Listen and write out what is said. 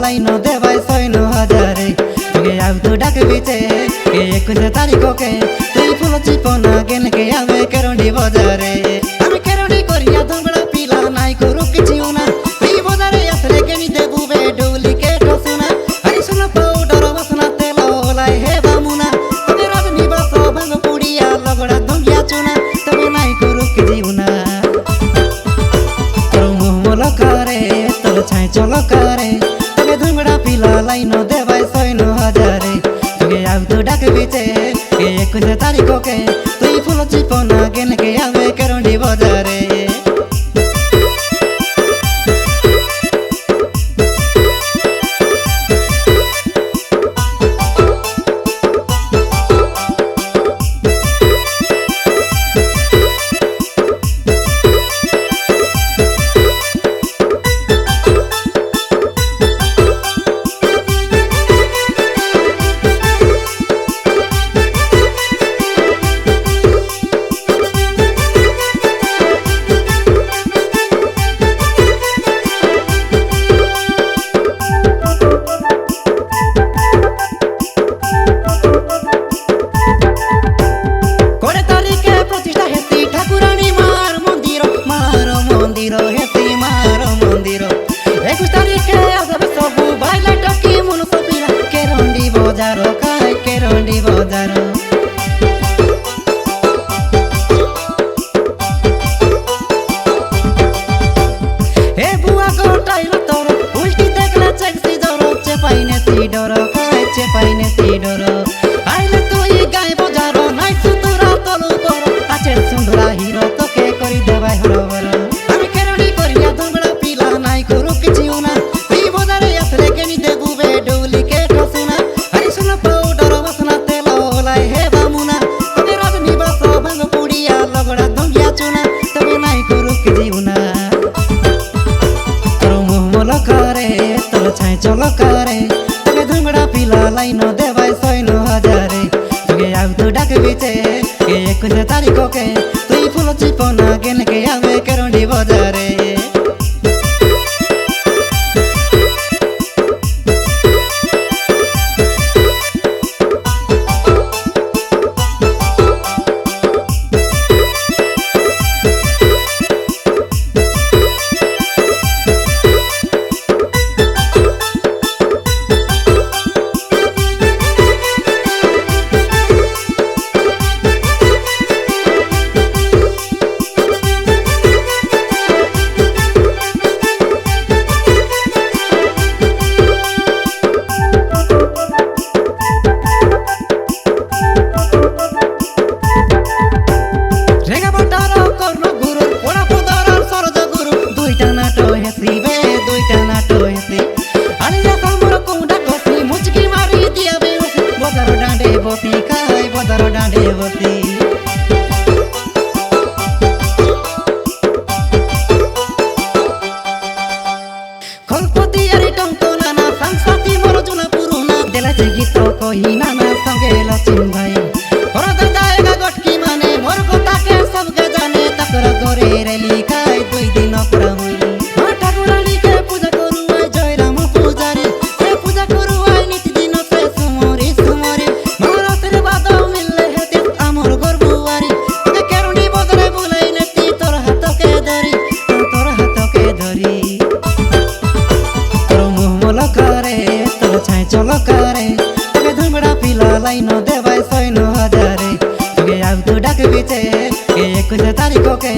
line देवाई 6,000 तुगे आउ तो डाक बीचे के 21 तारीख के तुई फुल चिपना गेन के आवे केरंडी बाजारे আমি কেরंडी करिया धंगड़ा पीला नाई करू किछिउ ना तुई बाजारे असरे गेनी देबु बे डुप्लीकेट सुना अरे सुन पाउडर बसना तेल लाई हे बामुना तुगे राजनी बस भांग पुड़िया लगड़ा धंगिया चुना तबे नाई करू किछिउ ना तो मुह मोला करे तल छाई चलो करे तुगे धंगड़ा पीला लाइन देवाई 6,000 तुगे आउ तो डाक बीचे के 21 तारीख के तुई फुल चिपना गेन के आवे केरंडी बाजारे केरंडी बाजारो हे बुआ गोटाइलो तोर उल्टी देखला चेक्सी जरो चेपाइने सी डरो काय चेपाइने सी डरो आइले तुई गाय बाजारो नाइ सुतुरा तलु बरो आचे सुंदरा हीरो तोके करी देबाय हरबर আমি केरंडी करिया धंगड़ा पीला नाइ करू किछिउ ना तुई बाजारे असरे गेनी देबु बे डुप्लीकेट सुना अरे सुन पाउडर बसना तेल लाई हे बामुना तुगे राजनी बस भांग पुड़िया लगड़ा धंगिया चुना तबे नाइ करू किछिउ ना तो मुह मोला करे तल छाई चलो करे तुगे धंगड़ा पीला लाइन देवाई 6,000 तुगे आउ तो डाक बीचे के 21 तारीख के तुई फुल चिपना गेन के आवे केरंडी बाजारे बदर डांडे बती खलपति अरे टंको नाना संसाती मोर जुना पुरुना देला जे गीत कही नाना संगे लचिन भाई और दादाएगा गटकी माने मोर कथा के सब के जाने तकर गोरे रेली काय 2 दिन परमुई ठाकुरानी के पूजा करू आई जय राम पूजारी से पूजा करू आई नित दिन से सुमरी सुमरी मोर आशीर्वाद मिलले हेते हमर गरबुआरी तुगे केरंडी बाजारे बुलाई नेती तोर हाथ के धरी तोर मुह मोला करे तल छाई चलो करे तुगे धंगड़ा पीला लाइन देवाई 6,000 तुगे आउ तो डाक बीचे के 21 तारीख के